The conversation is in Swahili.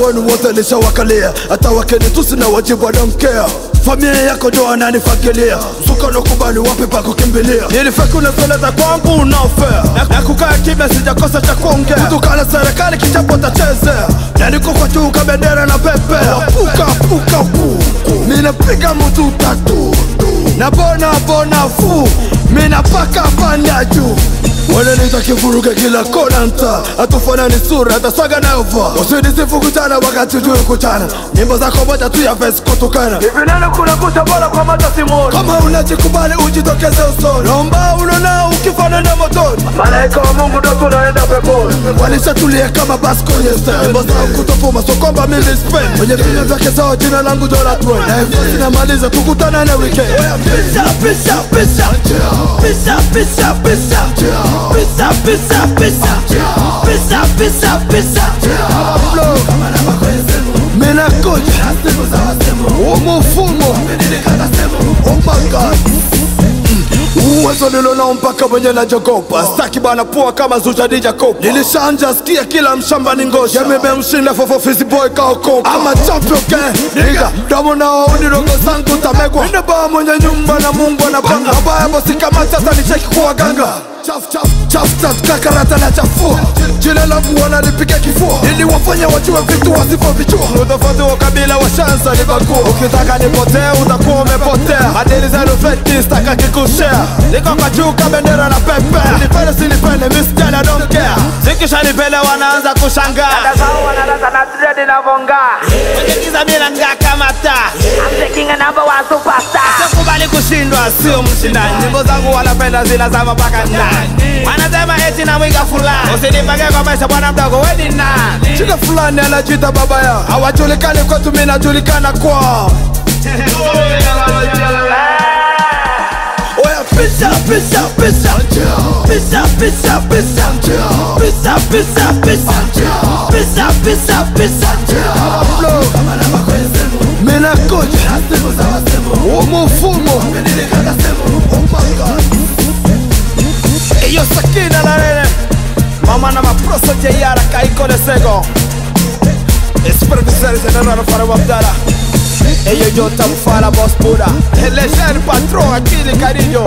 wenu wote nishawakalia, hata wakinitusi na wajibu I don't care. Familia yako ndo wananifagilia, msuka nokubali wapi pa kukimbilia. Nilifeki unasoleza kwangu unafea, na kukaa kimya sijakosa cha kuongea. Kutukana serikali kichapo tachezea, na niko kwa juu kabendera na pepea. Puka puka puku, minapiga mtu tatu, na bona fu, minapaka panda juu. Wale nitakivuruga kila kona nta, atufana ni sura, atasaga na uva. Usidisifu kutana wakati ujue kutana, nyimbo zako moja tu ya vesi kutukana. Hivi neno kuna kutabala kwa mata simoni, kama unajikubali ujitokeze usoni. Lomba unona ukifana na motoni, malaika wa Mungu ndo tunaenda peponi. Walishatulia kama basi kwenye step, nyimbo zao kutofuma so kwamba mimi spend. Kwenye vile vyake zao jina langu dola trend, na hivyo sinamaliza tukutana na weekend. Pisa pisa pisa, pisa pisa pisa, pisa pisa pisa, pisa pisa pisa. Mina kuja umufumo, oh my God. Uwezo nilonao mpaka mwenye na jogopa, staki bana poa kama Zuja Dija Kopa. Nilishanja sikia kila mshamba ni ngosha, mshinda fofo Fizzy Boy kaokoka. I'm a champion gang, nigga, damu nao unirogo zangu tamegwa. Nina baa mwenye nyumba na Mungu anapanga, mabaya bosi kama tata nicheki kwa ganga. Chaf kakarata na chafua, jina langu wanalipiga kifua. Niliwafanya wajue vitu wasivovijua, utofauti wa kabila wa shansa ni bakua. Ukitaka nipotee utakuwa umepotea, hadili zenu fake staka kikushare. Niko kwa juu kabendera na pepe, nipende sinipende mistela don't care. Zikisha nipele wanaanza kushangaa, dada zao wanadaza na dread na vonga. Wekikiza mina nga kama taa, I'm the king and number one superstar. Sikubali kushindwa sio mshindani, nyimbo zangu wanapenda zila za mapaka ndani. Wanasema eti na mwiga fulani, usinipage kwa maisha bwana mdogo weni nani. Chika fulani anajita baba ya, hawajulikani kwetu mimi najulikana kwao. Oya pisa pisa pisa, pisa pisa pisa, pisa pisa pisa, pisa pisa pisa. Mina kuja umufumo, oh my God. Eyo Sakina la nene, mama na maproso jeyara kaiko de sego. Espero que se generara para Abdala. Eyo Jota Mfala Boss Buda, el legend patrón aquí de cariño.